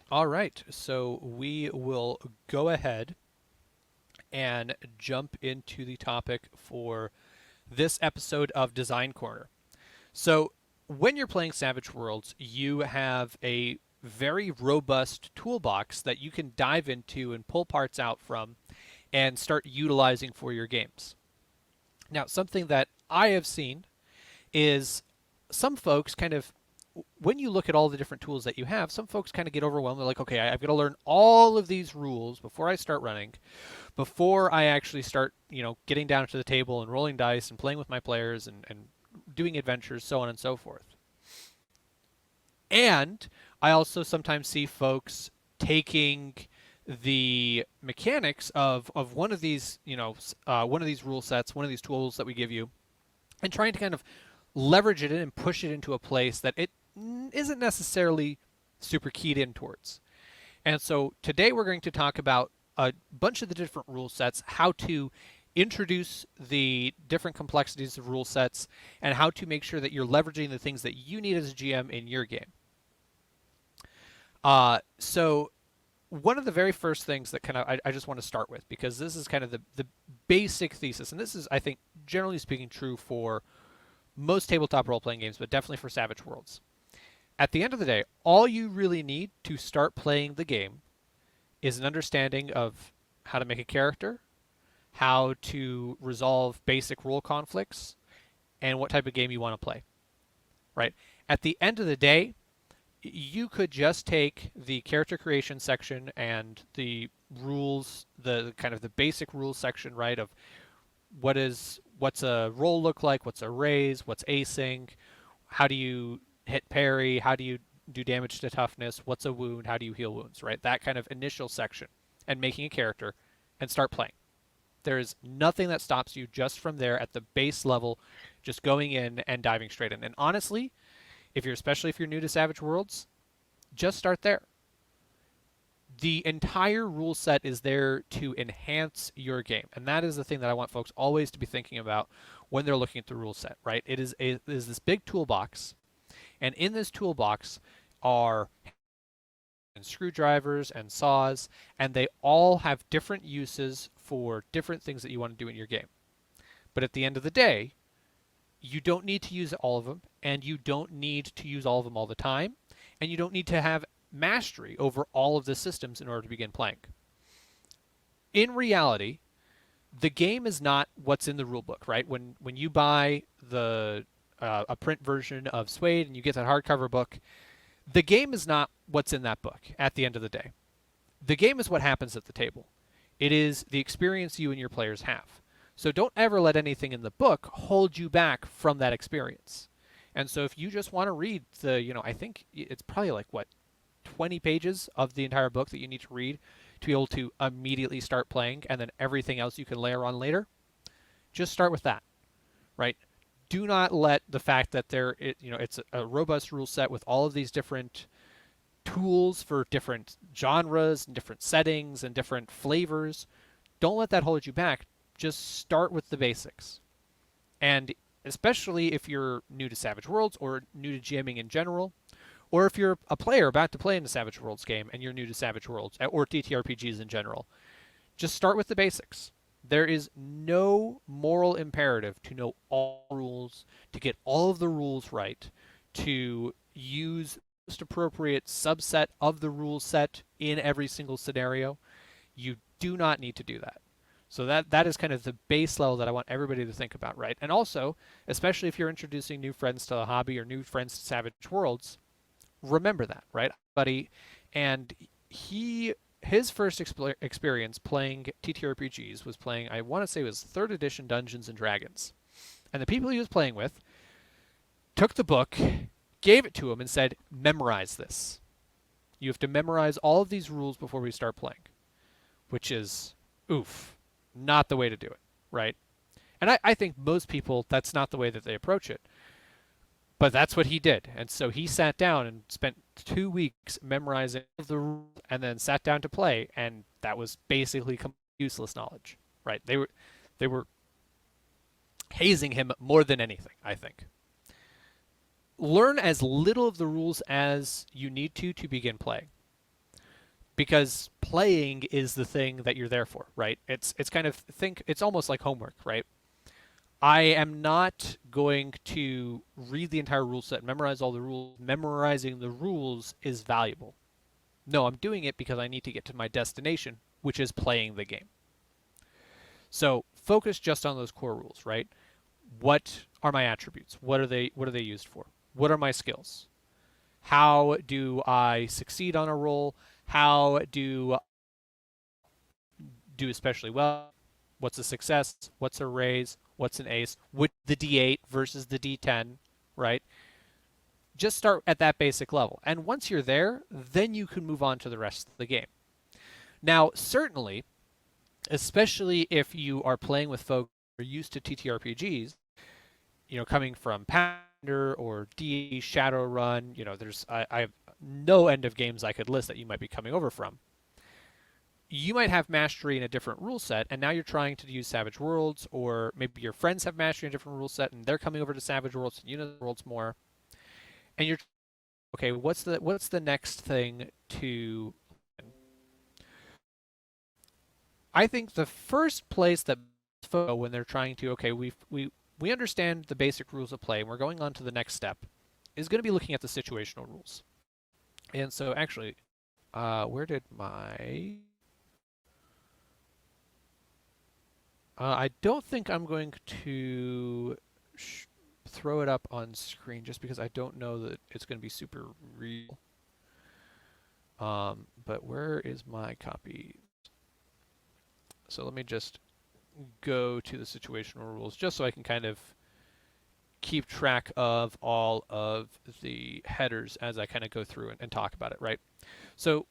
All right, so we will go ahead and jump into the topic for this episode of Design Corner. So, when you're playing Savage Worlds, you have a very robust toolbox that you can dive into and pull parts out from and start utilizing for your games. Now, something that I have seen is some folks kind of when you look at all the different tools that you have, some folks kind of get overwhelmed. They're like, okay, I've got to learn all of these rules before I start running, before I actually start, getting down to the table and rolling dice and playing with my players and doing adventures, so on and so forth. And I also sometimes see folks taking the mechanics of one of these, one of these rule sets, one of these tools that we give you, and trying to kind of leverage it in and push it into a place that it isn't necessarily super keyed in towards. And so today we're going to talk about a bunch of the different rule sets, how to introduce the different complexities of rule sets, and how to make sure that you're leveraging the things that you need as a GM in your game. So one of the very first things that kind of I just want to start with, because this is kind of the basic thesis, and this is, I think, generally speaking, true for most tabletop role playing games, but definitely for Savage Worlds. At the end of the day, all you really need to start playing the game is an understanding of how to make a character, how to resolve basic rule conflicts, and what type of game you want to play. Right? At the end of the day, you could just take the character creation section and the rules, the kind of the basic rules section, right, of what's a roll look like, what's a raise, what's acing, how do you hit parry, how do you do damage to toughness, what's a wound, how do you heal wounds, right? That kind of initial section, and making a character and start playing. There is nothing that stops you just from there at the base level, just going in and diving straight in. And honestly, especially if you're new to Savage Worlds, just start there. The entire rule set is there to enhance your game, and that is the thing that I want folks always to be thinking about when they're looking at the rule set. Right? It is this big toolbox, and in this toolbox are screwdrivers and saws, and they all have different uses for different things that you want to do in your game. But at the end of the day, you don't need to use all of them, and you don't need to use all of them all the time, and you don't need to have mastery over all of the systems in order to begin playing. In reality, the game is not what's in the rulebook, right? When you buy the a print version of Suede and you get that hardcover book, the game is not what's in that book at the end of the day. The game is what happens at the table. It is the experience you and your players have. So don't ever let anything in the book hold you back from that experience. And so if you just want to read I think it's probably like what 20 pages of the entire book that you need to read to be able to immediately start playing, and then everything else you can layer on later, just start with that, right? Do not let the fact that it's a robust rule set with all of these different tools for different genres and different settings and different flavors. Don't let that hold you back. Just start with the basics. And especially if you're new to Savage Worlds or new to GMing in general, or if you're a player about to play in a Savage Worlds game and you're new to Savage Worlds or TTRPGs in general, just start with the basics. There is no moral imperative to know all rules, to get all of the rules right, to use the most appropriate subset of the rule set in every single scenario. You do not need to do that. So that is kind of the base level that I want everybody to think about, right? And also, especially if you're introducing new friends to the hobby or new friends to Savage Worlds, remember that, right, buddy? And his first experience playing TTRPGs was playing, I want to say it was 3rd edition Dungeons and Dragons. And the people he was playing with took the book, gave it to him, and said, memorize this. You have to memorize all of these rules before we start playing, which is, oof, not the way to do it, right? And I think most people, that's not the way that they approach it. But that's what he did. And so he sat down and spent 2 weeks memorizing the rules and then sat down to play. And that was basically useless knowledge, right? They were hazing him more than anything, I think. Learn as little of the rules as you need to begin playing. because playing is the thing that you're there for, right? It's kind of think it's almost like homework, right? I am not going to read the entire rule set, memorize all the rules. Memorizing the rules is valuable. No, I'm doing it because I need to get to my destination, which is playing the game. So focus just on those core rules, right? What are my attributes? What are they used for? What are my skills? How do I succeed on a roll? How do especially well? What's a success? What's a raise? What's an ace? What the D8 versus the D10, right? Just start at that basic level. And once you're there, then you can move on to the rest of the game. Now, certainly, especially if you are playing with folks who are used to TTRPGs, coming from Pathfinder or D Shadowrun, I have no end of games I could list that you might be coming over from. You might have mastery in a different rule set, and now you're trying to use Savage Worlds, or maybe your friends have mastery in a different rule set, and they're coming over to Savage Worlds, and you know the worlds more, and you're okay. What's the next thing to? I think the first place that when they're trying to we understand the basic rules of play, and we're going on to the next step, is going to be looking at the situational rules. And so actually, where did my I don't think I'm going to throw it up on screen just because I don't know that it's going to be super real. But where is my copy? So let me just go to the situational rules just so I can kind of keep track of all of the headers as I kind of go through and talk about it, right? So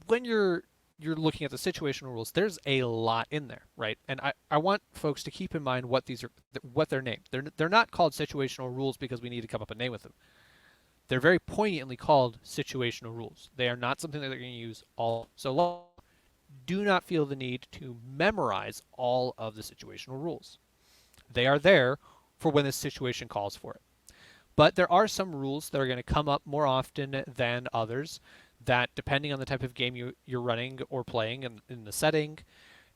when you're looking at the situational rules, there's a lot in there, right? And I want folks to keep in mind what they're named. They're not called situational rules because we need to come up with a name with them. They're very poignantly called situational rules. They are not something that they're going to use all. So do not feel the need to memorize all of the situational rules. They are there for when the situation calls for it. But there are some rules that are going to come up more often than others that, depending on the type of game you're running or playing and in the setting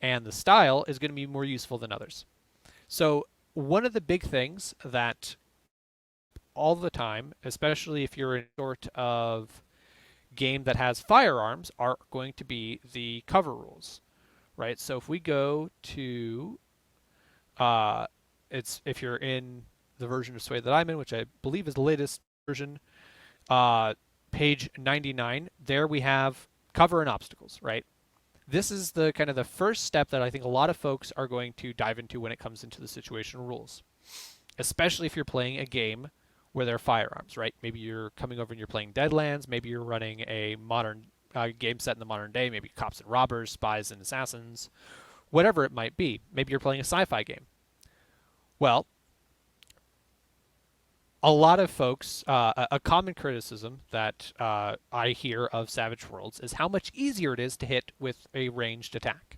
and the style, is going to be more useful than others. So one of the big things that all the time, especially if you're in a sort of game that has firearms, are going to be the cover rules, right? So if we go to, if you're in the version of Sway that I'm in, which I believe is the latest version, page 99, there we have cover and obstacles, right? This is the kind of the first step that I think a lot of folks are going to dive into when it comes into the situational rules, especially if you're playing a game where there are firearms, right? Maybe you're coming over and you're playing Deadlands. Maybe you're running a modern game set in the modern day. Maybe cops and robbers, spies and assassins, whatever it might be. Maybe you're playing a sci-fi game. Well, a lot of folks, a common criticism that I hear of Savage Worlds is how much easier it is to hit with a ranged attack,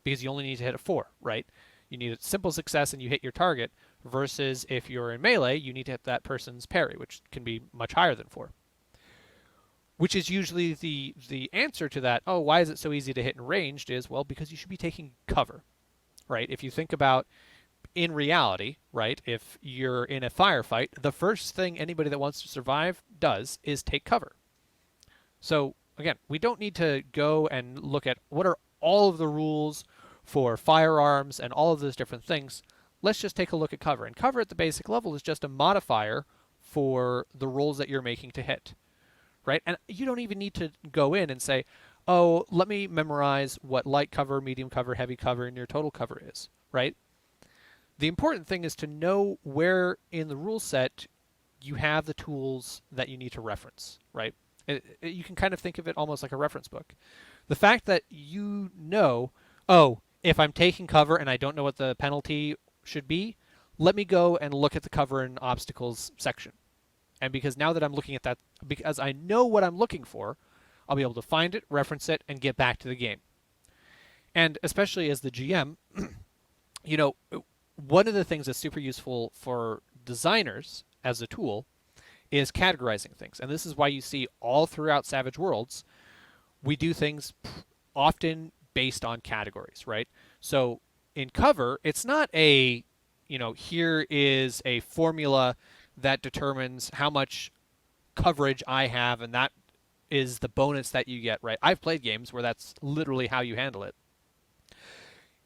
because you only need to hit a 4, right? You need a simple success and you hit your target, versus if you're in melee, you need to hit that person's parry, which can be much higher than 4. Which is usually the answer to that, oh, why is it so easy to hit in ranged, is, well, because you should be taking cover, right? If you think about, in reality, right, if you're in a firefight, the first thing anybody that wants to survive does is take cover. So, again, we don't need to go and look at what are all of the rules for firearms and all of those different things. Let's just take a look at cover. And cover at the basic level is just a modifier for the rolls that you're making to hit, right? And you don't even need to go in and say, oh, let me memorize what light cover, medium cover, heavy cover, and your total cover is, right? The important thing is to know where in the rule set you have the tools that you need to reference, right? You can kind of think of it almost like a reference book. The fact that you know, oh, if I'm taking cover and I don't know what the penalty should be, let me go and look at the cover and obstacles section. And because now that I'm looking at that, because I know what I'm looking for, I'll be able to find it, reference it, and get back to the game. And especially as the GM, one of the things that's super useful for designers as a tool is categorizing things. And this is why you see all throughout Savage Worlds, we do things often based on categories, right? So in cover, it's not a, here is a formula that determines how much coverage I have, and that is the bonus that you get, right? I've played games where that's literally how you handle it.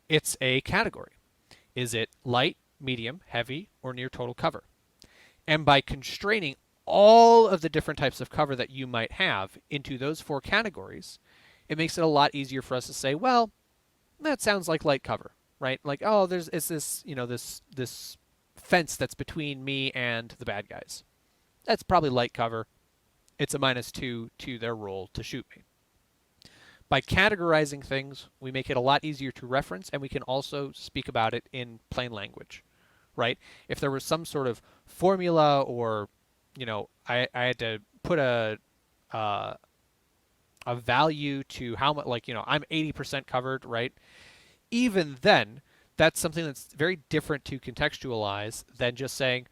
It's a category. Is it light, medium, heavy, or near total cover? And by constraining all of the different types of cover that you might have into those four categories, it makes it a lot easier for us to say, well, that sounds like light cover, right? Like, oh, it's this, this fence that's between me and the bad guys. That's probably light cover. It's a -2 to their roll to shoot me. By categorizing things, we make it a lot easier to reference, and we can also speak about it in plain language, right? If there was some sort of formula, or, I had to put uh, a value to how much, like, I'm 80% covered, right? Even then, that's something that's very different to contextualize than just saying,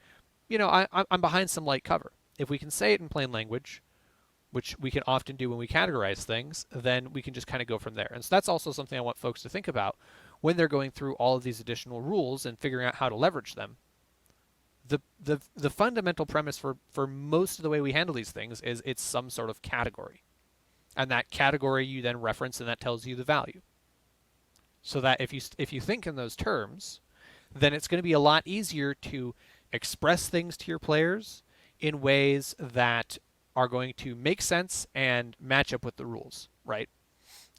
I'm behind some light cover. If we can say it in plain language, which we can often do when we categorize things, then we can just kind of go from there. And so that's also something I want folks to think about when they're going through all of these additional rules and figuring out how to leverage them. The fundamental premise for most of the way we handle these things is it's some sort of category. And that category you then reference, and that tells you the value. So that if you think in those terms, then it's going to be a lot easier to express things to your players in ways that are going to make sense and match up with the rules, right?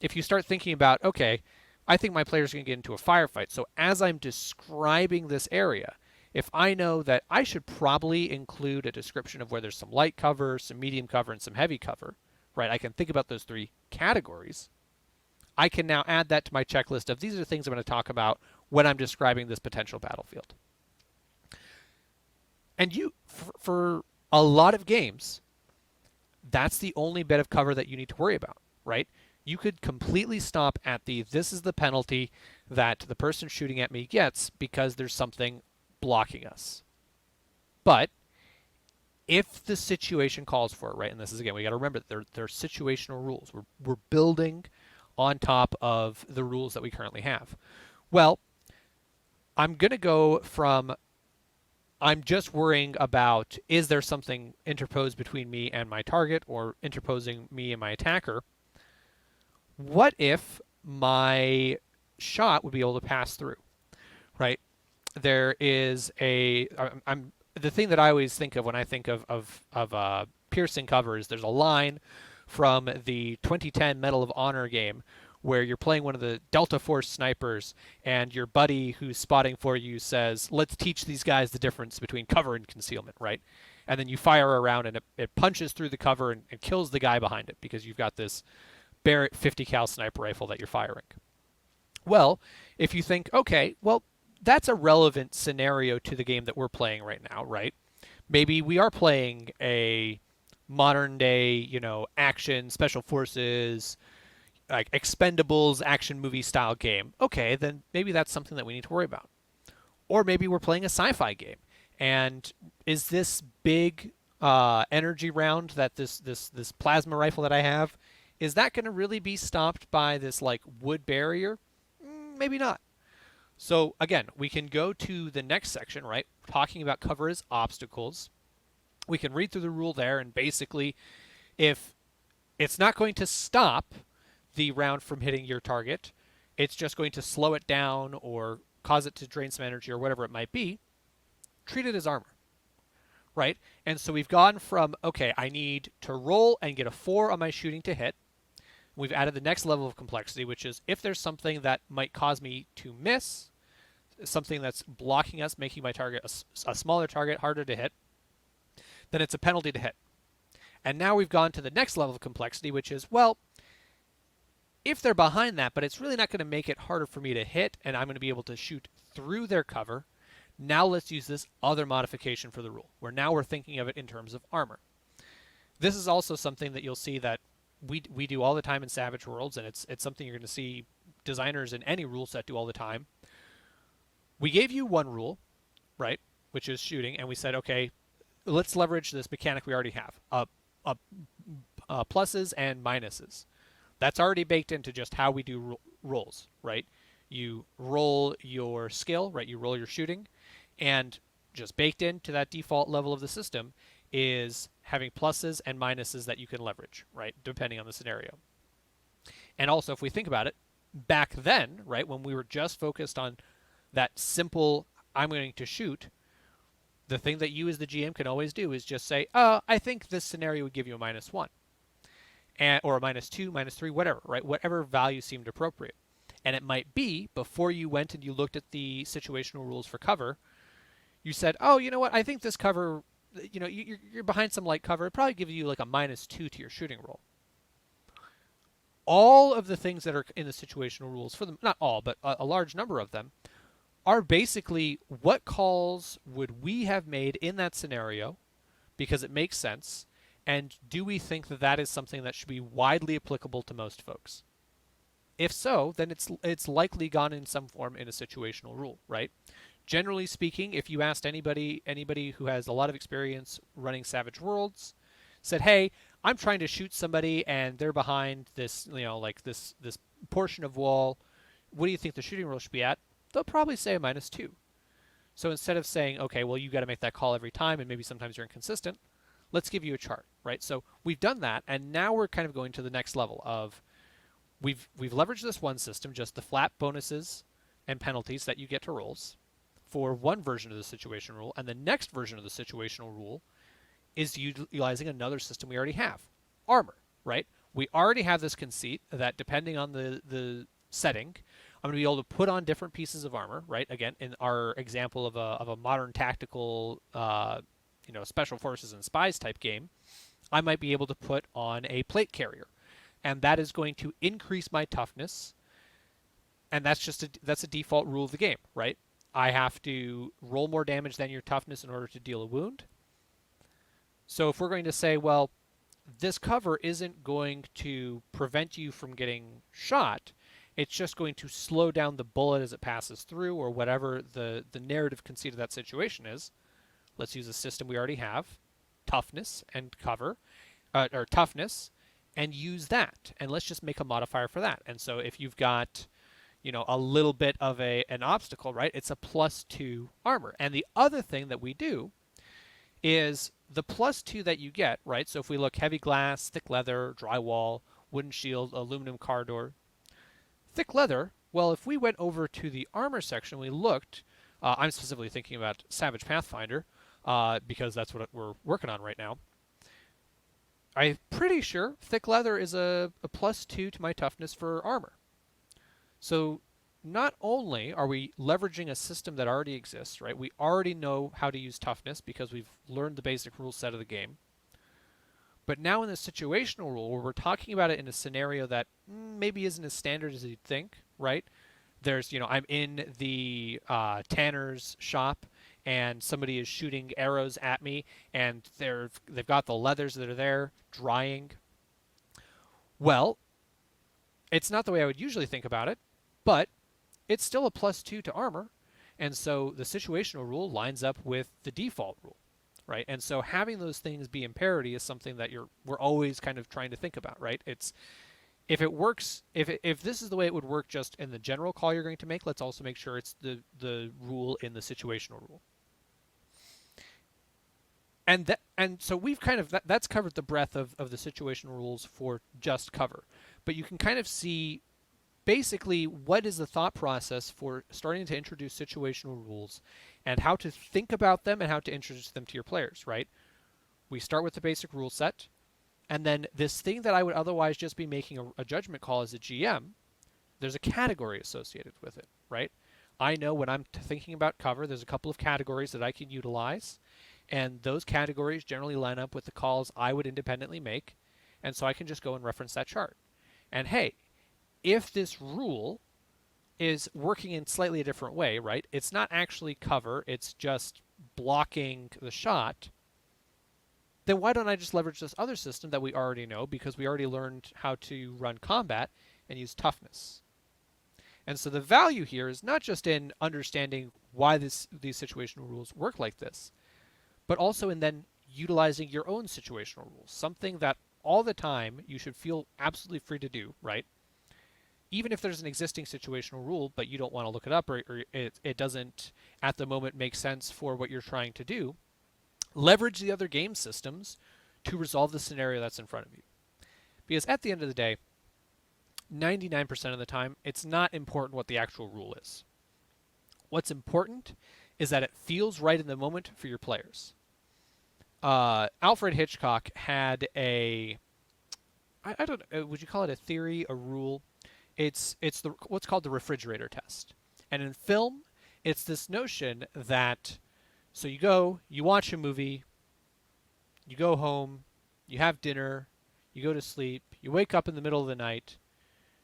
If you start thinking about, okay, I think my player's going to get into a firefight, so as I'm describing this area, if I know that I should probably include a description of where there's some light cover, some medium cover, and some heavy cover, right? I can think about those three categories. I can now add that to my checklist of these are the things I'm going to talk about when I'm describing this potential battlefield. And for a lot of games, that's the only bit of cover that you need to worry about, right? You could completely stop at this is the penalty that the person shooting at me gets because there's something blocking us. But if the situation calls for it, right, and this is, again, we got to remember that they're situational rules. We're building on top of the rules that we currently have. Well, I'm going to go from I'm just worrying about, is there something interposed between me and my target, or interposing me and my attacker? What if my shot would be able to pass through, right? There is the thing that I always think of when I think of piercing covers. There's a line from the 2010 Medal of Honor game where you're playing one of the Delta Force snipers, and your buddy who's spotting for you says, let's teach these guys the difference between cover and concealment, right? And then you fire around, and it punches through the cover and kills the guy behind it because you've got this Barrett 50 cal sniper rifle that you're firing. Well, if you think, okay, well, that's a relevant scenario to the game that we're playing right now, right? Maybe we are playing a modern day, action, special forces, like Expendables action movie style game. Okay, then maybe that's something that we need to worry about. Or maybe we're playing a sci-fi game, and is this big energy round that this plasma rifle that I have, is that going to really be stopped by this like wood barrier? Maybe not. So again, we can go to the next section, right? Talking about cover as obstacles. We can read through the rule there, and basically, if it's not going to stop the round from hitting your target, it's just going to slow it down or cause it to drain some energy or whatever it might be, treat it as armor, right? And so we've gone from, okay, I need to roll and get a 4 on my shooting to hit. We've added the next level of complexity, which is if there's something that might cause me to miss, something that's blocking us, making my target a smaller target, harder to hit, then it's a penalty to hit. And now we've gone to the next level of complexity, which is, well, if they're behind that, but it's really not going to make it harder for me to hit, and I'm going to be able to shoot through their cover, now let's use this other modification for the rule, where now we're thinking of it in terms of armor. This is also something that you'll see that we do all the time in Savage Worlds, and it's something you're going to see designers in any rule set do all the time. We gave you one rule, right, which is shooting, and we said, okay, let's leverage this mechanic we already have, pluses and minuses. That's already baked into just how we do rolls, right? You roll your skill, right? You roll your shooting, and just baked into that default level of the system is having pluses and minuses that you can leverage, right? Depending on the scenario. And also, if we think about it, back then, right, when we were just focused on that simple, I'm going to shoot, the thing that you as the GM can always do is just say, I think this scenario would give you a -1. Or a -2, -3, whatever, right? Whatever value seemed appropriate. And it might be, before you went and you looked at the situational rules for cover, you said, oh, you know what, I think this cover, you're behind some light cover, it'd probably give you like a -2 to your shooting roll. All of the things that are in the situational rules, for them, not all, but a large number of them, are basically what calls would we have made in that scenario because it makes sense, and do we think that that is something that should be widely applicable to most folks? If so, then it's likely gone in some form in a situational rule, right? Generally speaking, if you asked anybody who has a lot of experience running Savage Worlds, said, "Hey, I'm trying to shoot somebody and they're behind this, like this portion of wall. What do you think the shooting roll should be at?" They'll probably say a -2. So instead of saying, "Okay, well you got to make that call every time and maybe sometimes you're inconsistent," let's give you a chart, right? So we've done that, and now we're kind of going to the next level of we've leveraged this one system, just the flat bonuses and penalties that you get to rolls for one version of the situation rule, and the next version of the situational rule is utilizing another system we already have, armor, right? We already have this conceit that depending on the setting, I'm going to be able to put on different pieces of armor, right? Again, in our example of a modern tactical, special forces and spies type game, I might be able to put on a plate carrier, and that is going to increase my toughness, and that's a default rule of the game, right? I have to roll more damage than your toughness in order to deal a wound. So if we're going to say, well, this cover isn't going to prevent you from getting shot, it's just going to slow down the bullet as it passes through, or whatever the narrative conceit of that situation is, let's use a system we already have, toughness and cover, or toughness, and use that. And let's just make a modifier for that. And so if you've got, a little bit of an obstacle, right, it's a +2 armor. And the other thing that we do is the +2 that you get, right? So if we look heavy glass, thick leather, drywall, wooden shield, aluminum car door, thick leather, well, if we went over to the armor section, we looked, I'm specifically thinking about Savage Pathfinder, because that's what we're working on right now. I'm pretty sure thick leather is a +2 to my toughness for armor. So not only are we leveraging a system that already exists, right? We already know how to use toughness because we've learned the basic rule set of the game. But now in the situational rule, where we're talking about it in a scenario that maybe isn't as standard as you'd think, right? There's, I'm in the tanner's shop, and somebody is shooting arrows at me, and they've got the leathers that are there drying. Well, it's not the way I would usually think about it, but it's still a +2 to armor, and so the situational rule lines up with the default rule, right? And so having those things be in parity is something that we're always kind of trying to think about, right? It's if it works, if this is the way it would work just in the general call you're going to make, let's also make sure it's the rule in the situational rule. And so we've kind of that's covered the breadth of the situational rules for just cover, but you can kind of see basically what is the thought process for starting to introduce situational rules and how to think about them and how to introduce them to your players, right? We start with the basic rule set, and then this thing that I would otherwise just be making a judgment call as a GM, there's a category associated with it, right? I know when I'm thinking about cover, there's a couple of categories that I can utilize, and those categories generally line up with the calls I would independently make, and so I can just go and reference that chart. And hey, if this rule is working in slightly a different way, right? It's not actually cover, it's just blocking the shot. Then why don't I just leverage this other system that we already know because we already learned how to run combat and use toughness? And so the value here is not just in understanding why these situational rules work like this, but also in then utilizing your own situational rules, something that all the time you should feel absolutely free to do, right? Even if there's an existing situational rule, but you don't want to look it up, or it doesn't at the moment make sense for what you're trying to do, leverage the other game systems to resolve the scenario that's in front of you. Because at the end of the day, 99% of the time, it's not important what the actual rule is. What's important is that it feels right in the moment for your players. Alfred Hitchcock had I don't know, would you call it a theory, a rule? It's what's called the refrigerator test. And in film, it's this notion that so you watch a movie, you go home, you have dinner, you go to sleep, you wake up in the middle of the night,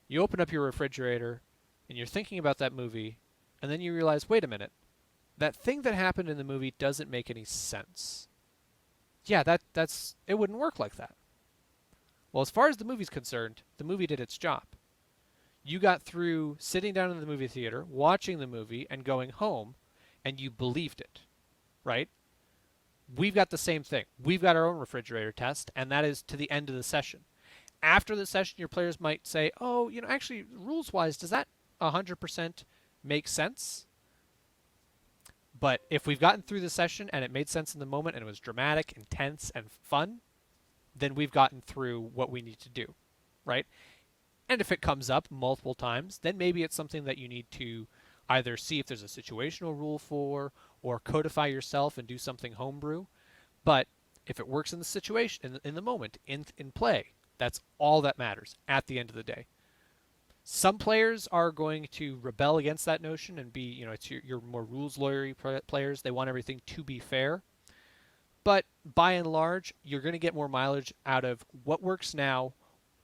you open up your refrigerator, and you're thinking about that movie, and then you realize, wait a minute, that thing that happened in the movie doesn't make any sense. Yeah, that's it wouldn't work like that. Well, as far as the movie's concerned, the movie did its job. You got through sitting down in the movie theater, watching the movie, and going home, and you believed it, right? We've got the same thing. We've got our own refrigerator test, and that is to the end of the session. After the session, your players might say, oh, actually, rules-wise, does that 100% make sense? But if we've gotten through the session and it made sense in the moment and it was dramatic, intense, and fun, then we've gotten through what we need to do, right? And if it comes up multiple times, then maybe it's something that you need to either see if there's a situational rule for or codify yourself and do something homebrew. But if it works in the situation, in the moment, in play, that's all that matters at the end of the day. Some players are going to rebel against that notion and be, it's your more rules lawyery players. They want everything to be fair. But by and large, you're going to get more mileage out of what works now,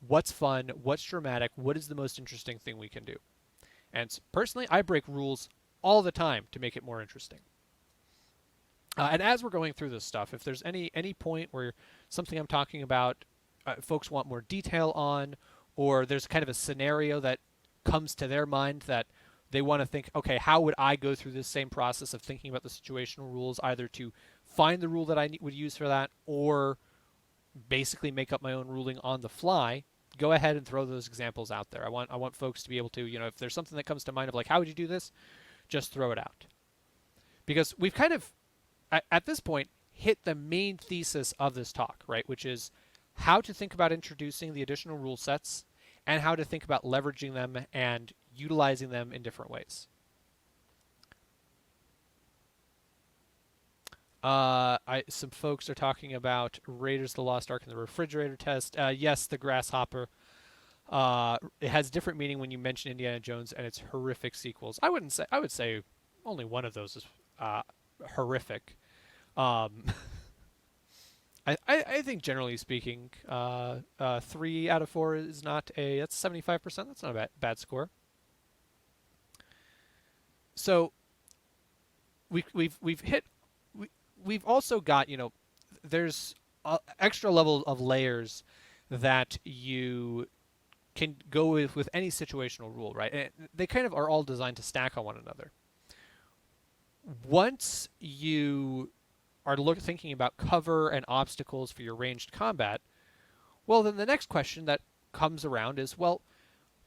what's fun, what's dramatic, what is the most interesting thing we can do. And personally, I break rules all the time to make it more interesting. And as we're going through this stuff, if there's any point where something I'm talking about, folks want more detail on, or there's kind of a scenario that comes to their mind that they want to think, okay, how would I go through this same process of thinking about the situational rules, either to find the rule that I would use for that, or basically make up my own ruling on the fly, go ahead and throw those examples out there. I want folks to be able to, if there's something that comes to mind of like, how would you do this? Just throw it out. Because we've kind of, at this point, hit the main thesis of this talk, right? Which is how to think about introducing the additional rule sets and how to think about leveraging them and utilizing them in different ways. Some folks are talking about Raiders of the Lost Ark and the refrigerator test. Yes, the grasshopper. It has different meaning when you mention Indiana Jones and its horrific sequels. I would say only one of those is horrific. I think generally speaking, 3 out of 4 is not that's 75%. That's not a bad score. So we've hit. We've also got, there's extra level of layers that you can go with any situational rule, right? And they kind of are all designed to stack on one another. Once you are thinking about cover and obstacles for your ranged combat, well, then the next question that comes around is, well,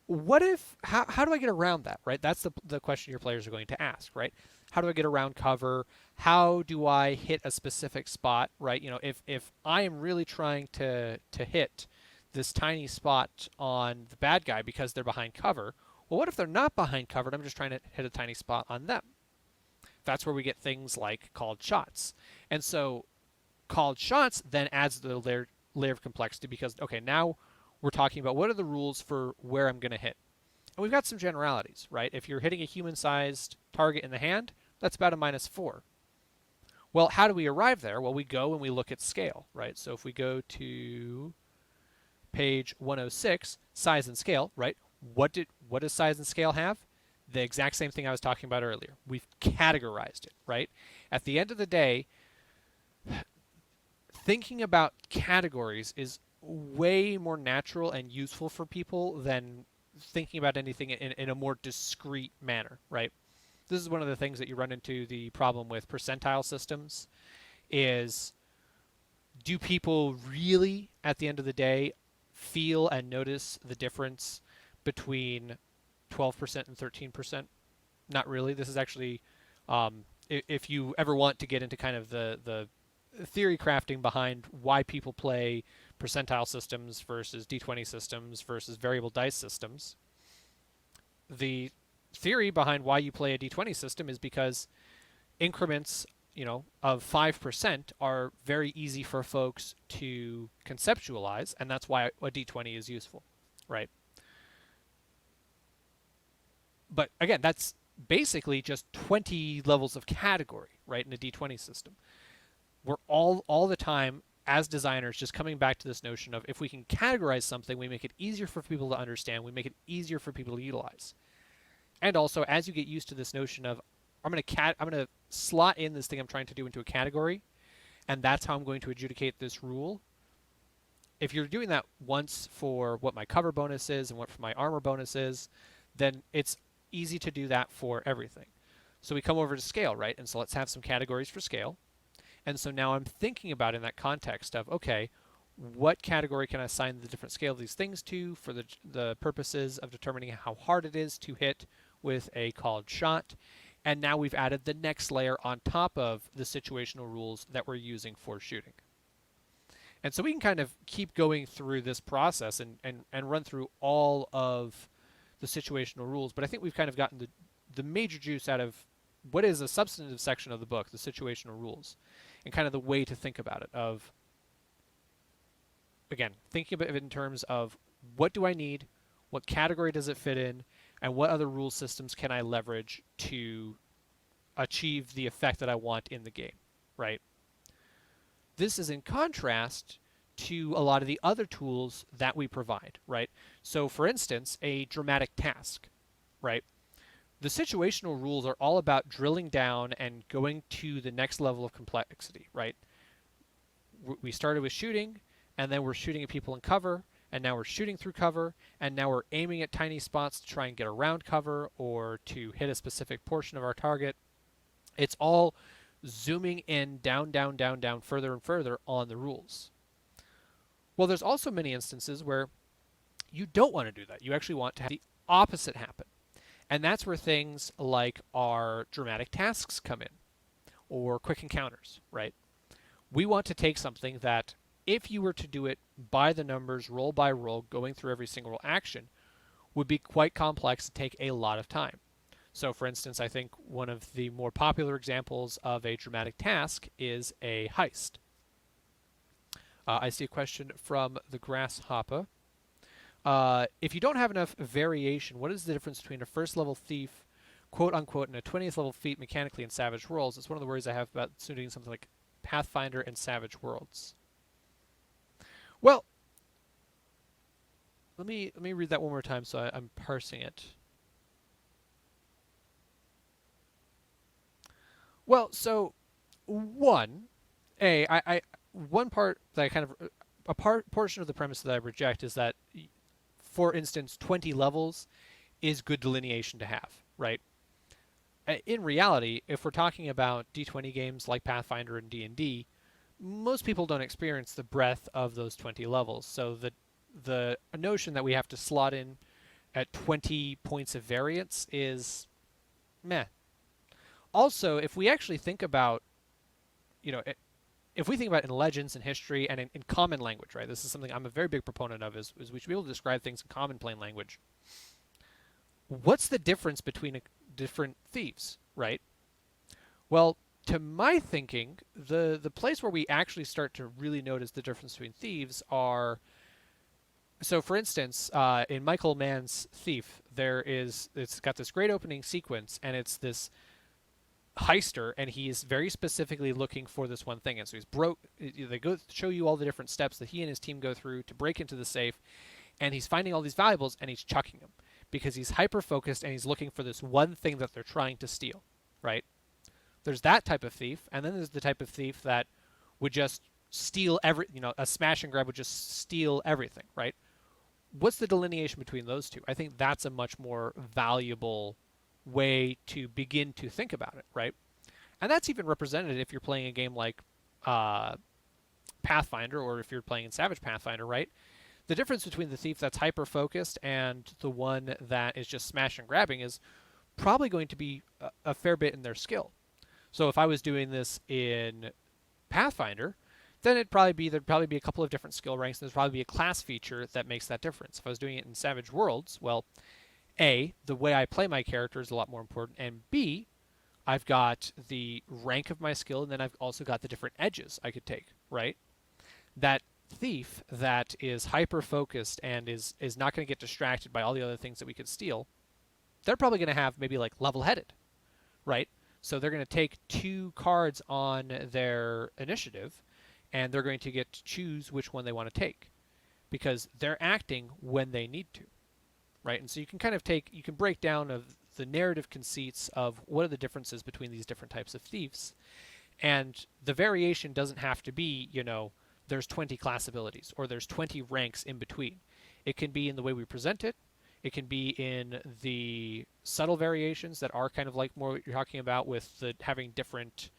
what if, how do I get around that, right? That's the question your players are going to ask, right? How do I get around cover? How do I hit a specific spot, right? If I am really trying to hit this tiny spot on the bad guy because they're behind cover, well, what if they're not behind cover and I'm just trying to hit a tiny spot on them? That's where we get things like called shots. And so called shots then adds the layer of complexity because, okay, now we're talking about what are the rules for where I'm going to hit. And we've got some generalities, right? If you're hitting a human-sized target in the hand, that's about a -4. Well, how do we arrive there? Well, we go and we look at scale, right? So if we go to page 106, size and scale, right? What does size and scale have? The exact same thing I was talking about earlier. We've categorized it, right? At the end of the day, thinking about categories is way more natural and useful for people than thinking about anything in a more discrete manner, right? This is one of the things that you run into the problem with percentile systems is do people really, at the end of the day, feel and notice the difference between 12% and 13%? Not really. This is actually, if you ever want to get into kind of the theory crafting behind why people play percentile systems versus d20 systems versus variable dice systems, the theory behind why you play a d20 system is because increments, of 5% are very easy for folks to conceptualize, and that's why a d20 is useful, right? But again, that's basically just 20 levels of category, right, in a d20 system. We're all the time as designers just coming back to this notion of if we can categorize something, we make it easier for people to understand, we make it easier for people to utilize. And also, as you get used to this notion of I'm going to slot in this thing I'm trying to do into a category, and that's how I'm going to adjudicate this rule. If you're doing that once for what my cover bonus is and what for my armor bonus is, then it's easy to do that for everything. So we come over to scale, right? And so let's have some categories for scale. And so now I'm thinking about in that context of, okay, what category can I assign the different scale of these things to for the purposes of determining how hard it is to hit with a called shot. And now we've added the next layer on top of the situational rules that we're using for shooting. And so we can kind of keep going through this process and run through all of the situational rules. But I think we've kind of gotten the major juice out of what is a substantive section of the book, the situational rules, and kind of the way to think about it of, again, thinking about it in terms of what do I need, what category does it fit in, and what other rule systems can I leverage to achieve the effect that I want in the game, right? This is in contrast to a lot of the other tools that we provide, right? So for instance, a dramatic task, right? The situational rules are all about drilling down and going to the next level of complexity, right? We started with shooting, and then we're shooting at people in cover, and now we're shooting through cover, and now we're aiming at tiny spots to try and get around cover or to hit a specific portion of our target. It's all zooming in down, down, down, down, further and further on the rules. Well, there's also many instances where you don't want to do that. You actually want to have the opposite happen. And that's where things like our dramatic tasks come in, or quick encounters, right? We want to take something that, if you were to do it by the numbers, roll by roll, going through every single action, would be quite complex and take a lot of time. So, for instance, I think one of the more popular examples of a dramatic task is a heist. I see a question from the Grasshopper. If you don't have enough variation, what is the difference between a first level thief, quote unquote, and a 20th level feat mechanically in Savage Worlds? It's one of the worries I have about doing something like Pathfinder and Savage Worlds. Well, let me read that one more time so I'm parsing it. Well, so one part that I kind of portion of the premise that I reject is that, for instance, 20 levels is good delineation to have, right? In reality, if we're talking about D20 games like Pathfinder and D&D, most people don't experience the breadth of those 20 levels. So the notion that we have to slot in at 20 points of variance is meh. Also, if we actually think about, if we think about in legends and history and in common language, right? This is something I'm a very big proponent of, is we should be able to describe things in common plain language. What's the difference between different thieves, right? Well, to my thinking, the place where we actually start to really notice the difference between thieves are, so for instance, in Michael Mann's Thief, it's got this great opening sequence, and it's this heister, and he is very specifically looking for this one thing. And so they show you all the different steps that he and his team go through to break into the safe, and he's finding all these valuables and he's chucking them because he's hyper focused and he's looking for this one thing that they're trying to steal, right? There's that type of thief, and then there's the type of thief that would just steal a smash and grab would just steal everything, right? What's the delineation between those two? I think that's a much more valuable way to begin to think about it, right? And that's even represented if you're playing a game like Pathfinder, or if you're playing in Savage Pathfinder, right? The difference between the thief that's hyper focused and the one that is just smash and grabbing is probably going to be a fair bit in their skill. So if I was doing this in Pathfinder, then there'd probably be a couple of different skill ranks, and there's probably be a class feature that makes that difference. If I was doing it in Savage Worlds, well, A, the way I play my character is a lot more important, and B, I've got the rank of my skill, and then I've also got the different edges I could take, right? That thief that is hyper focused and is not going to get distracted by all the other things that we could steal, they're probably going to have maybe like level headed, right? So they're going to take 2 cards on their initiative, and they're going to get to choose which one they want to take because they're acting when they need to, right? And so you can kind of you can break down of the narrative conceits of what are the differences between these different types of thieves. And the variation doesn't have to be, there's 20 class abilities or there's 20 ranks in between. It can be in the way we present it. It can be in the subtle variations that are kind of like more what you're talking about with the having different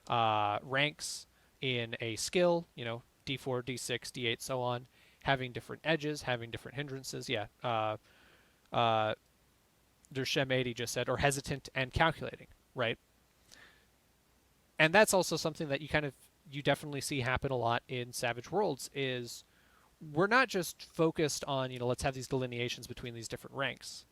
ranks in a skill, D4, D6, D8, so on, having different edges, having different hindrances. Yeah. Dershem 80 just said, or hesitant and calculating, right? And that's also something that you definitely see happen a lot in Savage Worlds is we're not just focused on, let's have these delineations between these different ranks.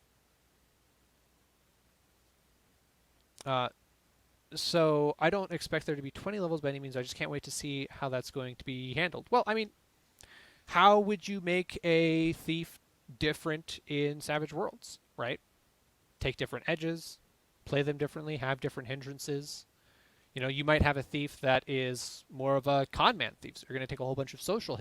So I don't expect there to be 20 levels by any means. I just can't wait to see how that's going to be handled. Well, I mean, how would you make a thief different in Savage Worlds, right? Take different edges, play them differently, have different hindrances. You might have a thief that is more of a con man thief. So you're going to take a whole bunch of social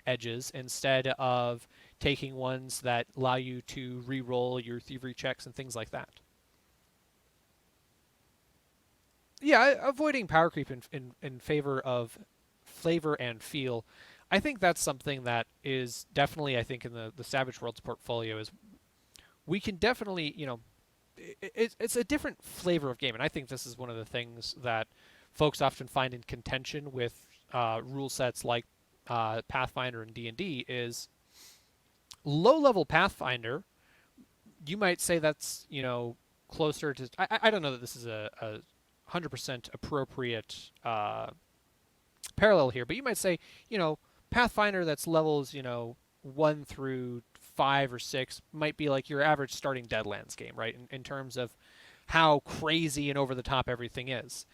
edges instead of taking ones that allow you to re-roll your thievery checks and things like that. Yeah, avoiding power creep in favor of flavor and feel. I think that's something that is definitely, I think, in the Savage Worlds portfolio is we can definitely, it's a different flavor of game, and I think this is one of the things that folks often find in contention with rule sets like Pathfinder and D&D is low-level Pathfinder. You might say that's closer to. I don't know that this is a 100% appropriate parallel here, but you might say Pathfinder that's levels 1 through 5 or 6 might be like your average starting Deadlands game, right? In terms of how crazy and over the top everything is.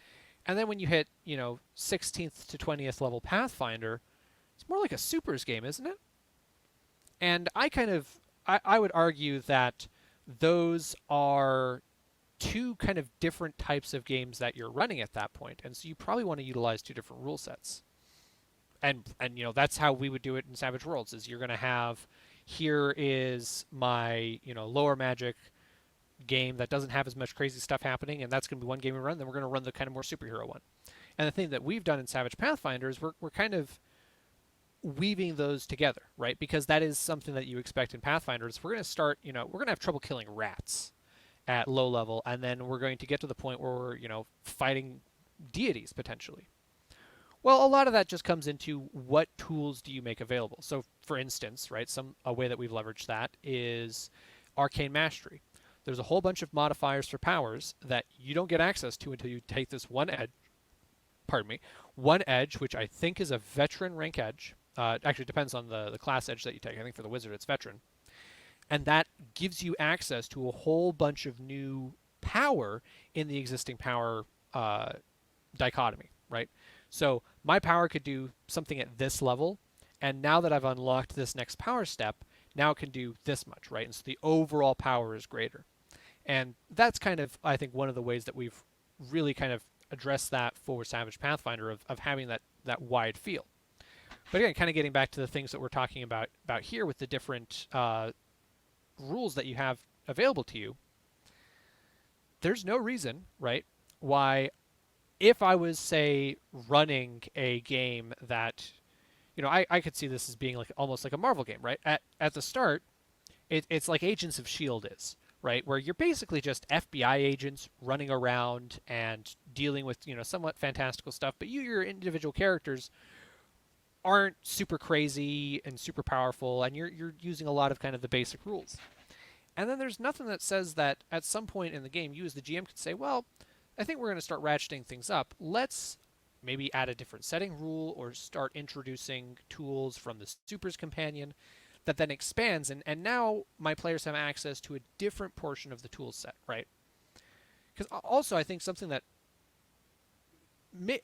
And then when you hit, 16th to 20th level Pathfinder, it's more like a supers game, isn't it? And I would argue that those are 2 kind of different types of games that you're running at that point. And so you probably want to utilize 2 different rule sets. And that's how we would do it in Savage Worlds is you're going to have here is my lower magic game that doesn't have as much crazy stuff happening, and that's going to be one game we run. Then we're going to run the kind of more superhero one. And the thing that we've done in Savage Pathfinder is we're kind of weaving those together, right? Because that is something that you expect in Pathfinder. Is we're going to start, we're going to have trouble killing rats at low level, and then we're going to get to the point where we're fighting deities potentially. Well, a lot of that just comes into what tools do you make available. So, for instance, right, a way that we've leveraged that is Arcane Mastery. There's a whole bunch of modifiers for powers that you don't get access to until you take this one edge. Pardon me, one edge, which I think is a veteran rank edge. Actually, it depends on the class edge that you take. I think for the wizard, it's veteran, and that gives you access to a whole bunch of new power in the existing power dichotomy, right? So my power could do something at this level, and now that I've unlocked this next power step, now it can do this much, right? And so the overall power is greater. And that's kind of, I think, one of the ways that we've really kind of addressed that for Savage Pathfinder of having that wide feel. But again, kind of getting back to the things that we're talking about here with the different rules that you have available to you, there's no reason, right, why if I was, say, running a game that, I could see this as being like almost like a Marvel game, right? At the start, it's like Agents of S.H.I.E.L.D. is, right? Where you're basically just FBI agents running around and dealing with, somewhat fantastical stuff, but your individual characters aren't super crazy and super powerful, and you're using a lot of kind of the basic rules. And then there's nothing that says that at some point in the game, you as the GM could say, well, I think we're going to start ratcheting things up. Let's maybe add a different setting rule or start introducing tools from the Supers Companion that then expands. And now my players have access to a different portion of the tool set, right? Because also, I think something that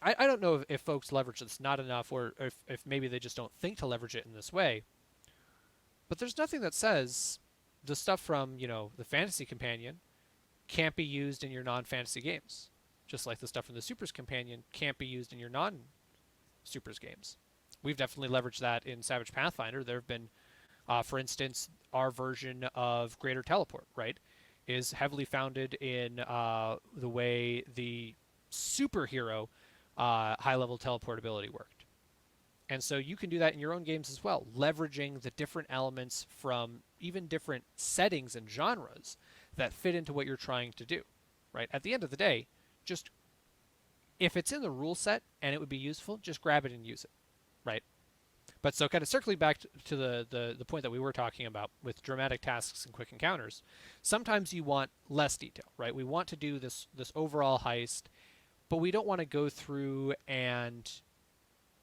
I don't know if folks leverage this not enough, or if maybe they just don't think to leverage it in this way. But there's nothing that says the stuff from, the Fantasy Companion can't be used in your non-fantasy games. Just like the stuff from the Supers Companion can't be used in your non-Supers games. We've definitely leveraged that in Savage Pathfinder. There have been, for instance, our version of Greater Teleport, right, is heavily founded in the way the superhero high-level teleportability worked. And so you can do that in your own games as well, leveraging the different elements from even different settings and genres that fit into what you're trying to do, right? At the end of the day, just if it's in the rule set and it would be useful, just grab it and use it, right? But so kind of circling back to the point that we were talking about with dramatic tasks and quick encounters, sometimes you want less detail, right? We want to do this overall heist, but we don't want to go through and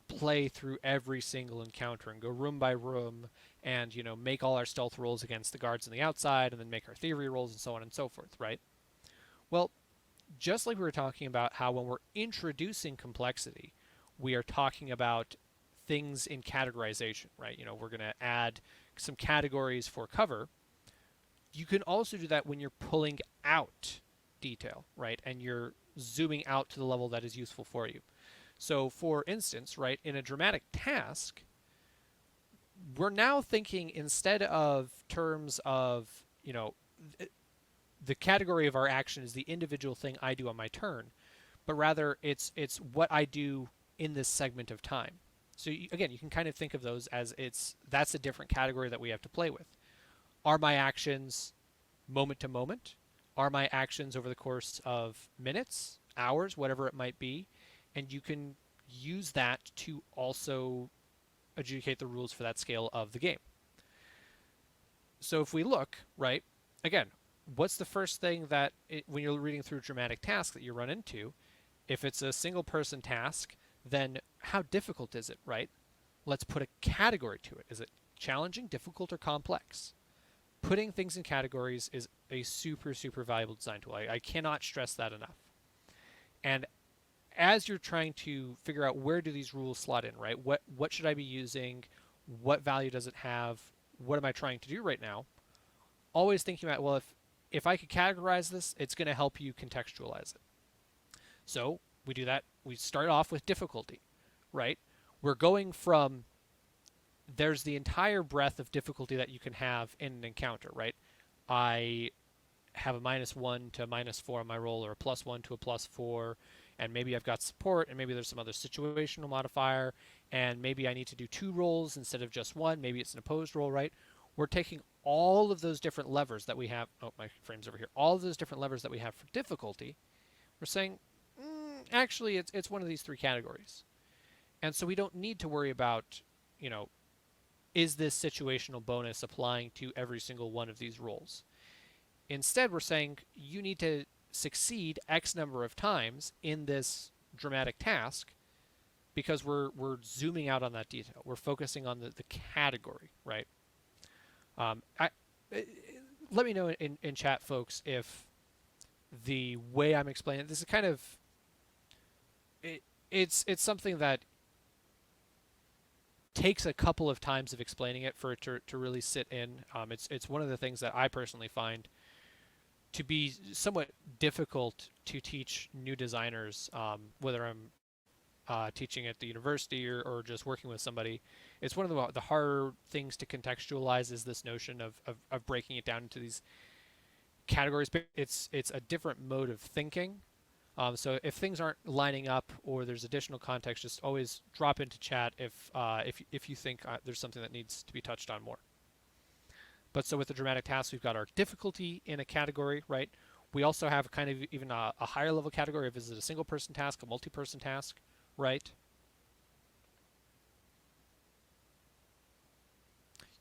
play through every single encounter and go room by room and make all our stealth rolls against the guards on the outside and then make our thievery rolls and so on and so forth, right? Well, just like we were talking about how when we're introducing complexity, we are talking about things in categorization, right? We're going to add some categories for cover. You can also do that when you're pulling out detail, right? And you're zooming out to the level that is useful for you. So, for instance, right, in a dramatic task, we're now thinking instead of terms of, the category of our action is the individual thing I do on my turn, but rather it's what I do in this segment of time. So again, you can kind of think of those as that's a different category that we have to play with. Are my actions moment to moment? Are my actions over the course of minutes, hours, whatever it might be? And you can use that to also adjudicate the rules for that scale of the game. So if we look, right, again, what's the first thing that, when you're reading through dramatic tasks that you run into? If it's a single person task, then how difficult is it, right? Let's put a category to it. Is it challenging, difficult, or complex? Putting things in categories is a super, super valuable design tool. I cannot stress that enough. And as you're trying to figure out where do these rules slot in, right? What should I be using? What value does it have? What am I trying to do right now? Always thinking about, well, if I could categorize this, it's going to help you contextualize it. So we do that. We start off with difficulty, right? We're going from, there's the entire breadth of difficulty that you can have in an encounter, right? I have a -1 to a -4 on my roll, or a +1 to a +4, and maybe I've got support, and maybe there's some other situational modifier, and maybe I need to do 2 rolls instead of just 1. Maybe it's an opposed roll, right? We're taking all of those different levers that we have. Oh, my frame's over here. All of those different levers that we have for difficulty. We're saying, actually, it's one of these 3 categories. And so we don't need to worry about, is this situational bonus applying to every single one of these rolls? Instead, we're saying you need to succeed X number of times in this dramatic task because we're zooming out on that detail. We're focusing on the category, right? Let me know in chat, folks, if the way I'm explaining it, this is kind of it's something that takes a couple of times of explaining it for it to really sit in. It's one of the things that I personally find to be somewhat difficult to teach new designers, whether I'm teaching at the university or just working with somebody. It's one of the harder things to contextualize is this notion of breaking it down into these categories. It's a different mode of thinking. So if things aren't lining up or there's additional context, just always drop into chat if you think there's something that needs to be touched on more. But so with the dramatic tasks, we've got our difficulty in a category, right? We also have kind of even a higher level category of is it a single person task, a multi-person task, right?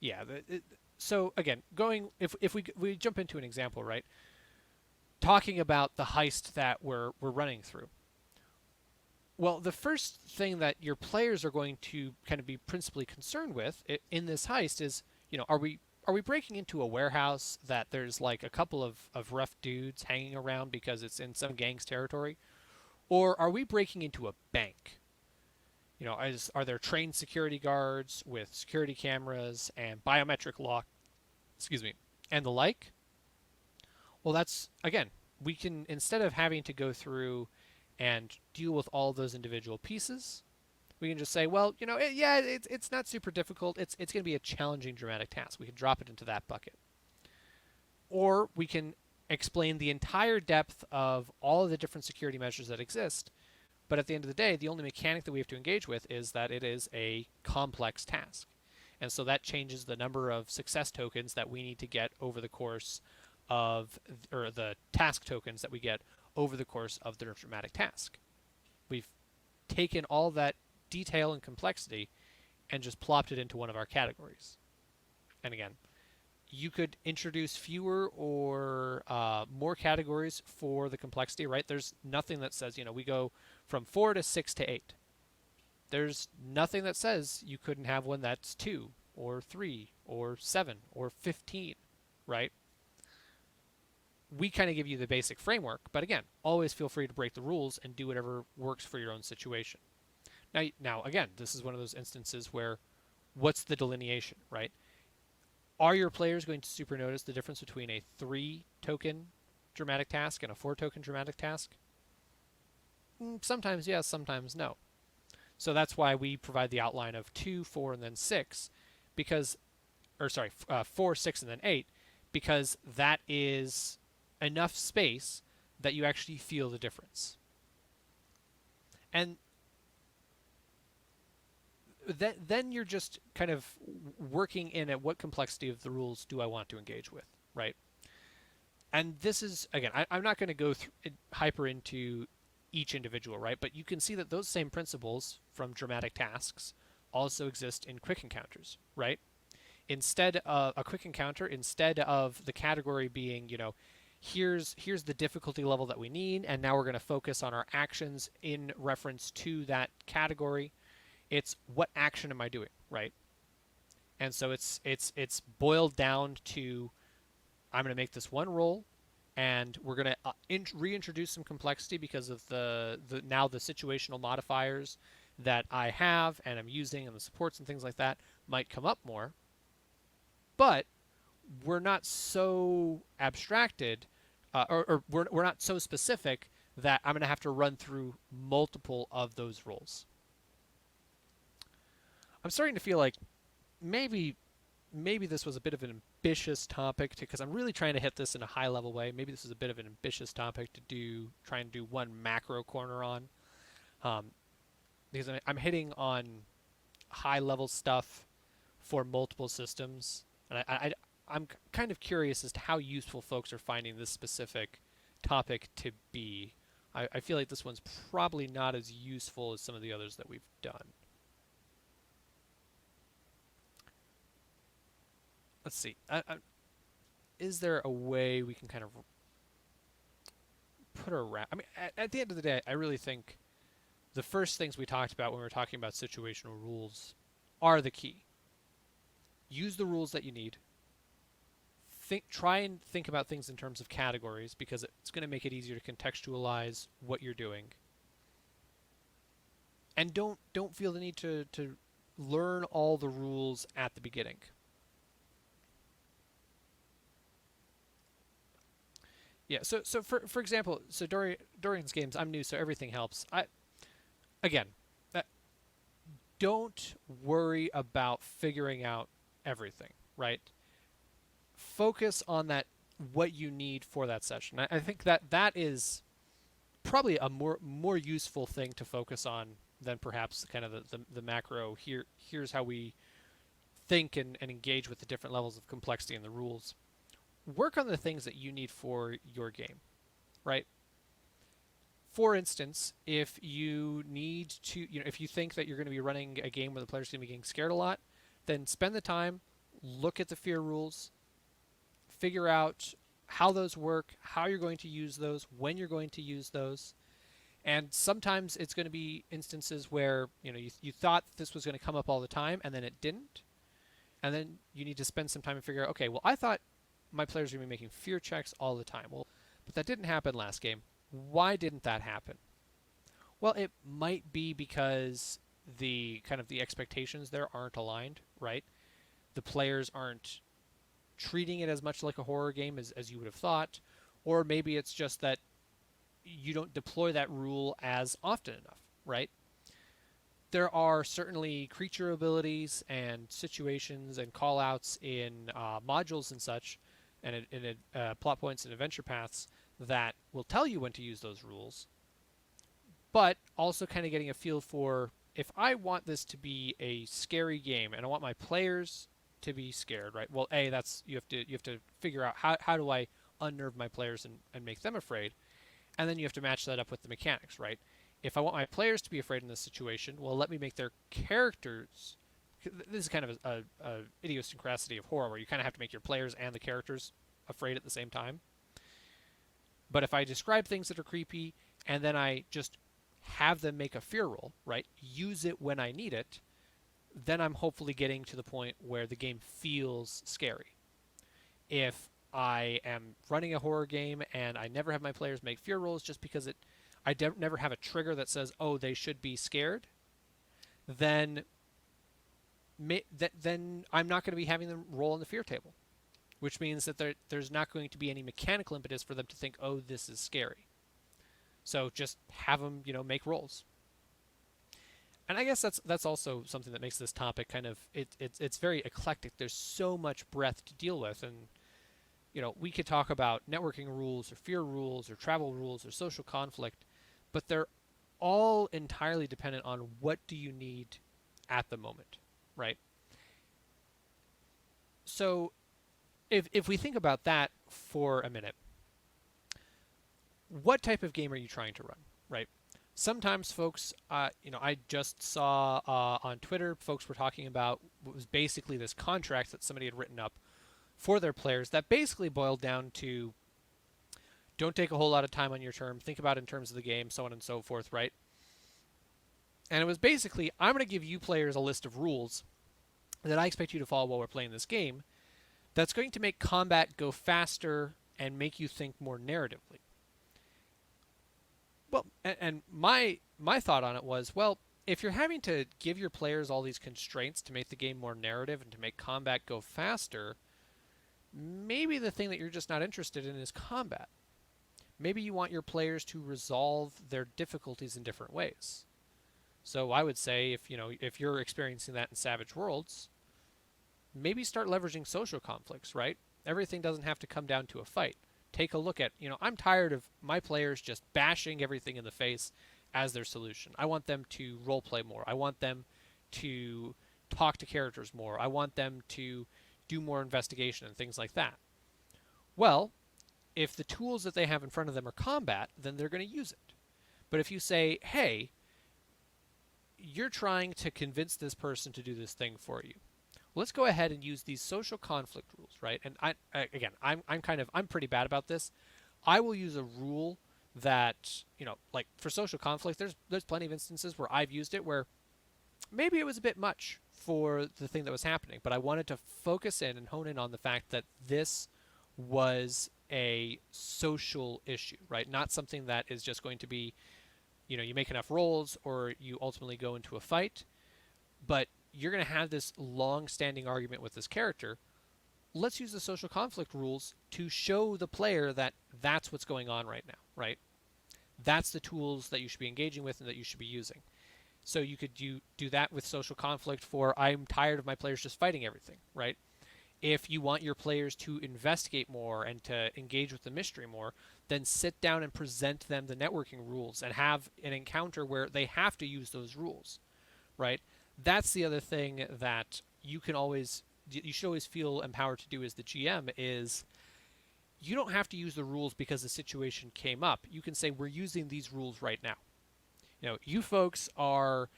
Yeah. So again, going if we jump into an example, right? Talking about the heist that we're running through. Well, the first thing that your players are going to kind of be principally concerned with in this heist is, are we breaking into a warehouse that there's like a couple of rough dudes hanging around because it's in some gang's territory? Or are we breaking into a bank? Are there trained security guards with security cameras and biometric lock, excuse me, and the like? Well, that's again, we can instead of having to go through and deal with all those individual pieces, we can just say, well, it's not super difficult. It's going to be a challenging dramatic task. We can drop it into that bucket. Or we can explain the entire depth of all of the different security measures that exist. But at the end of the day, the only mechanic that we have to engage with is that it is a complex task. And so that changes the number of success tokens that we need to get over the course of, or the task tokens that we get over the course of the dramatic task. We've taken all that detail and complexity and just plopped it into one of our categories. And again, you could introduce fewer or more categories for the complexity, right? There's nothing that says, we go from 4 to 6 to 8. There's nothing that says you couldn't have one that's 2 or 3 or 7 or 15, right? We kind of give you the basic framework, but again, always feel free to break the rules and do whatever works for your own situation. Now again, this is one of those instances where what's the delineation, right? Are your players going to super notice the difference between a 3-token dramatic task and a 4-token dramatic task? Sometimes yes, sometimes no. So that's why we provide the outline of 2, 4, and then 6, because, 4, 6, and then 8, because that is enough space that you actually feel the difference. And then you're just kind of working in at what complexity of the rules do I want to engage with, right? And this is, again, I'm not going to go hyper into each individual, right? But you can see that those same principles from dramatic tasks also exist in quick encounters, right? Instead of a quick encounter, instead of the category being, here's the difficulty level that we need, and now we're going to focus on our actions in reference to that category. It's what action am I doing, right? And so it's boiled down to I'm going to make this one roll, and we're going to reintroduce some complexity because of the situational modifiers that I have and I'm using, and the supports and things like that might come up more. But we're not so abstracted, or we're not so specific that I'm going to have to run through multiple of those rolls. I'm starting to feel like maybe this was a bit of an ambitious topic because I'm really trying to hit this in a high level way. Maybe this is a bit of an ambitious topic to try and do one macro corner on, because I'm hitting on high level stuff for multiple systems, and I'm kind of curious as to how useful folks are finding this specific topic to be. I feel like this one's probably not as useful as some of the others that we've done. Let's see. Is there a way we can kind of put a wrap? I mean, at the end of the day, I really think the first things we talked about when we were talking about situational rules are the key. Use the rules that you need. Try and think about things in terms of categories because it's going to make it easier to contextualize what you're doing. And don't feel the need to learn all the rules at the beginning. Yeah, so for example, so Dorian's games, I'm new, so everything helps. Again, don't worry about figuring out everything, right? Focus on what you need for that session. I think that is probably a more useful thing to focus on than perhaps kind of the macro. Here's how we think and engage with the different levels of complexity in the rules, work on the things that you need for your game, right? For instance, if you need to, if you think that you're going to be running a game where the player's going to be getting scared a lot, then spend the time, look at the fear rules, figure out how those work, how you're going to use those, when you're going to use those. And sometimes it's going to be instances where, you thought this was going to come up all the time and then it didn't. And then you need to spend some time and figure out, okay, well, I thought my players were going to be making fear checks all the time. Well, but that didn't happen last game. Why didn't that happen? Well, it might be because the kind of the expectations there aren't aligned, right? The players aren't treating it as much like a horror game as you would have thought, or maybe it's just that you don't deploy that rule as often enough, right? There are certainly creature abilities and situations and callouts in modules and such, and in plot points and adventure paths that will tell you when to use those rules, but also kind of getting a feel for, if I want this to be a scary game and I want my players to be scared, right? Well, that's you have to figure out how do I unnerve my players and make them afraid, and then you have to match that up with the mechanics, right? If I want my players to be afraid in this situation, well, let me make their characters. This is kind of a idiosyncrasy of horror where you kind of have to make your players and the characters afraid at the same time. But if I describe things that are creepy and then I just have them make a fear roll, right? Use it when I need it, then I'm hopefully getting to the point where the game feels scary. If I am running a horror game and I never have my players make fear rolls just because never have a trigger that says, oh, they should be scared, then I'm not going to be having them roll on the fear table, which means that there's not going to be any mechanical impetus for them to think, oh, this is scary. So just have them, make rolls. And I guess that's also something that makes this topic kind of it's very eclectic. There's so much breadth to deal with, and we could talk about networking rules or fear rules or travel rules or social conflict, but they're all entirely dependent on what do you need at the moment, right? So if we think about that for a minute, what type of game are you trying to run, right? Sometimes folks, I just saw on Twitter, folks were talking about what was basically this contract that somebody had written up for their players that basically boiled down to, don't take a whole lot of time on your turn, think about it in terms of the game, so on and so forth, right? And it was basically, I'm going to give you players a list of rules that I expect you to follow while we're playing this game that's going to make combat go faster and make you think more narratively. Well, and my thought on it was, well, if you're having to give your players all these constraints to make the game more narrative and to make combat go faster, maybe the thing that you're just not interested in is combat. Maybe you want your players to resolve their difficulties in different ways. So I would say if you're experiencing that in Savage Worlds, maybe start leveraging social conflicts, right? Everything doesn't have to come down to a fight. Take a look at, I'm tired of my players just bashing everything in the face as their solution. I want them to roleplay more. I want them to talk to characters more. I want them to do more investigation and things like that. Well, if the tools that they have in front of them are combat, then they're going to use it. But if you say, hey, you're trying to convince this person to do this thing for you, let's go ahead and use these social conflict rules, right? And I'm pretty bad about this. I will use a rule that, like for social conflict, there's plenty of instances where I've used it where maybe it was a bit much for the thing that was happening, but I wanted to focus in and hone in on the fact that this was a social issue, right? Not something that is just going to be, you make enough rolls or you ultimately go into a fight, but you're going to have this long-standing argument with this character. Let's use the social conflict rules to show the player that that's what's going on right now, right? That's the tools that you should be engaging with and that you should be using. So you could do that with social conflict for, I'm tired of my players just fighting everything, right? If you want your players to investigate more and to engage with the mystery more, then sit down and present them the networking rules and have an encounter where they have to use those rules, right? That's the other thing that you should always feel empowered to do as the GM is you don't have to use the rules because the situation came up. You can say we're using these rules right now. You folks are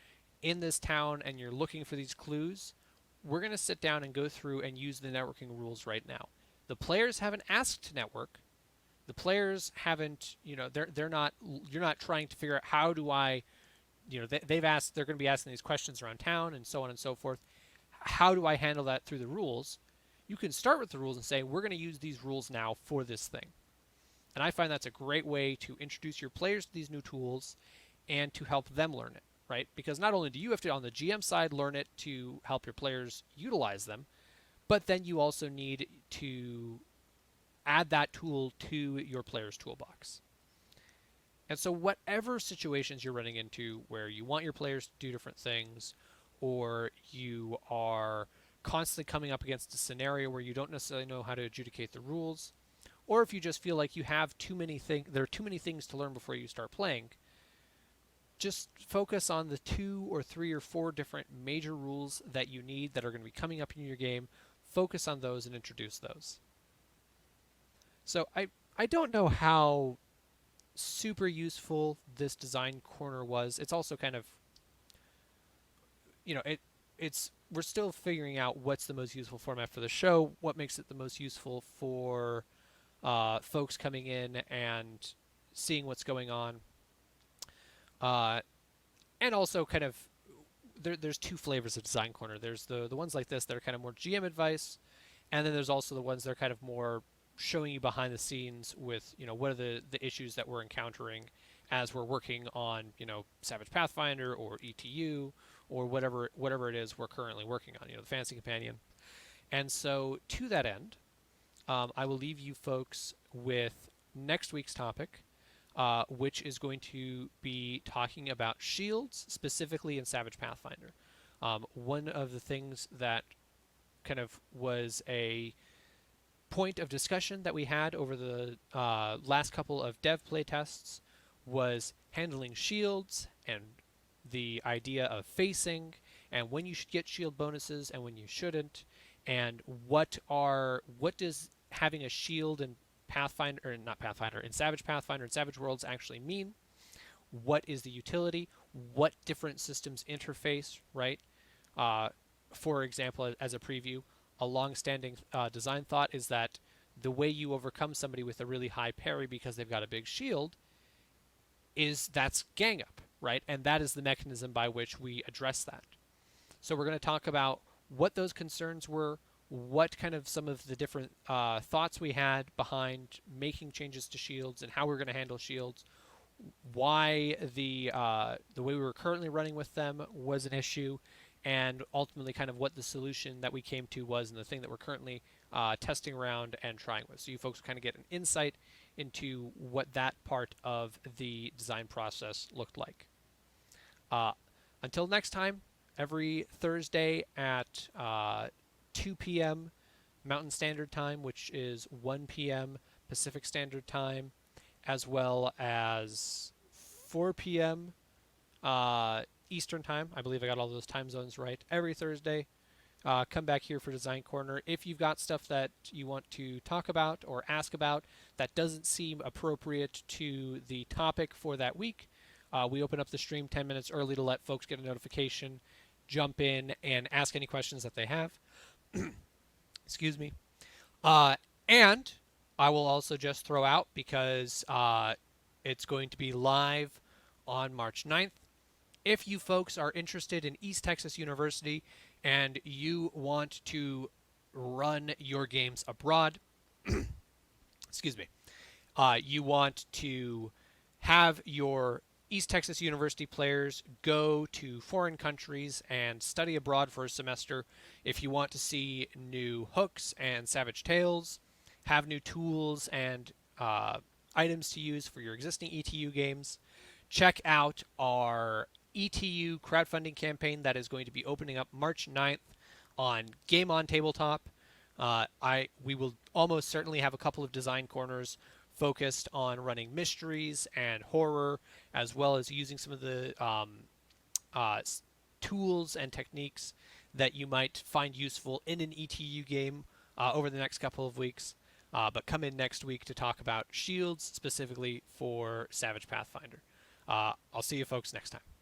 in this town and you're looking for these clues. We're going to sit down and go through and use the networking rules right now. The players haven't asked to network. The players haven't, they're not. You're not trying to figure out how do I, they've asked. They're going to be asking these questions around town and so on and so forth. How do I handle that through the rules? You can start with the rules and say we're going to use these rules now for this thing. And I find that's a great way to introduce your players to these new tools and to help them learn it, right? Because not only do you have to, on the GM side, learn it to help your players utilize them, but then you also need to add that tool to your player's toolbox. And so whatever situations you're running into where you want your players to do different things, or you are constantly coming up against a scenario where you don't necessarily know how to adjudicate the rules, or if you just feel like you have too many things, there are too many things to learn before you start playing, just focus on the 2 or 3 or 4 different major rules that you need that are going to be coming up in your game. Focus on those and introduce those. So I don't know how super useful this design corner was. It's also kind of, it's we're still figuring out what's the most useful format for the show, what makes it the most useful for folks coming in and seeing what's going on. And also kind of, there's 2 flavors of design corner. There's the ones like this that are kind of more GM advice, and then there's also the ones that are kind of more showing you behind the scenes with, what are the issues that we're encountering as we're working on, Savage Pathfinder or ETU or whatever it is we're currently working on, the Fantasy Companion. And so to that end, I will leave you folks with next week's topic, which is going to be talking about shields, specifically in Savage Pathfinder. One of the things that kind of was a point of discussion that we had over the last couple of dev playtests was handling shields and the idea of facing and when you should get shield bonuses and when you shouldn't, and what does having a shield in Pathfinder, or not Pathfinder, in Savage Pathfinder and Savage Worlds actually mean? What is the utility? What different systems interface, right? For example, as a preview, a long-standing design thought is that the way you overcome somebody with a really high parry because they've got a big shield that's gang up, right? And that is the mechanism by which we address that. So we're going to talk about what those concerns were, what kind of some of the different thoughts we had behind making changes to shields and how we're going to handle shields, why the way we were currently running with them was an issue, and ultimately kind of what the solution that we came to was and the thing that we're currently testing around and trying with. So you folks kind of get an insight into what that part of the design process looked like. Until next time, every Thursday at 2 p.m. Mountain Standard Time, which is 1 p.m. Pacific Standard Time, as well as 4 p.m. Eastern Time. I believe I got all those time zones right. Every Thursday, come back here for Design Corner. If you've got stuff that you want to talk about or ask about that doesn't seem appropriate to the topic for that week, we open up the stream 10 minutes early to let folks get a notification, jump in, and ask any questions that they have. Excuse me. And I will also just throw out, because it's going to be live on March 9th. If you folks are interested in East Texas University and you want to run your games abroad, excuse me, you want to have your East Texas University players go to foreign countries and study abroad for a semester, if you want to see new hooks and Savage Tales, have new tools and items to use for your existing ETU games, check out our ETU crowdfunding campaign that is going to be opening up March 9th on Game on Tabletop. We will almost certainly have a couple of design corners focused on running mysteries and horror, as well as using some of the tools and techniques that you might find useful in an ETU game over the next couple of weeks. But come in next week to talk about shields specifically for Savage Pathfinder. I'll see you folks next time.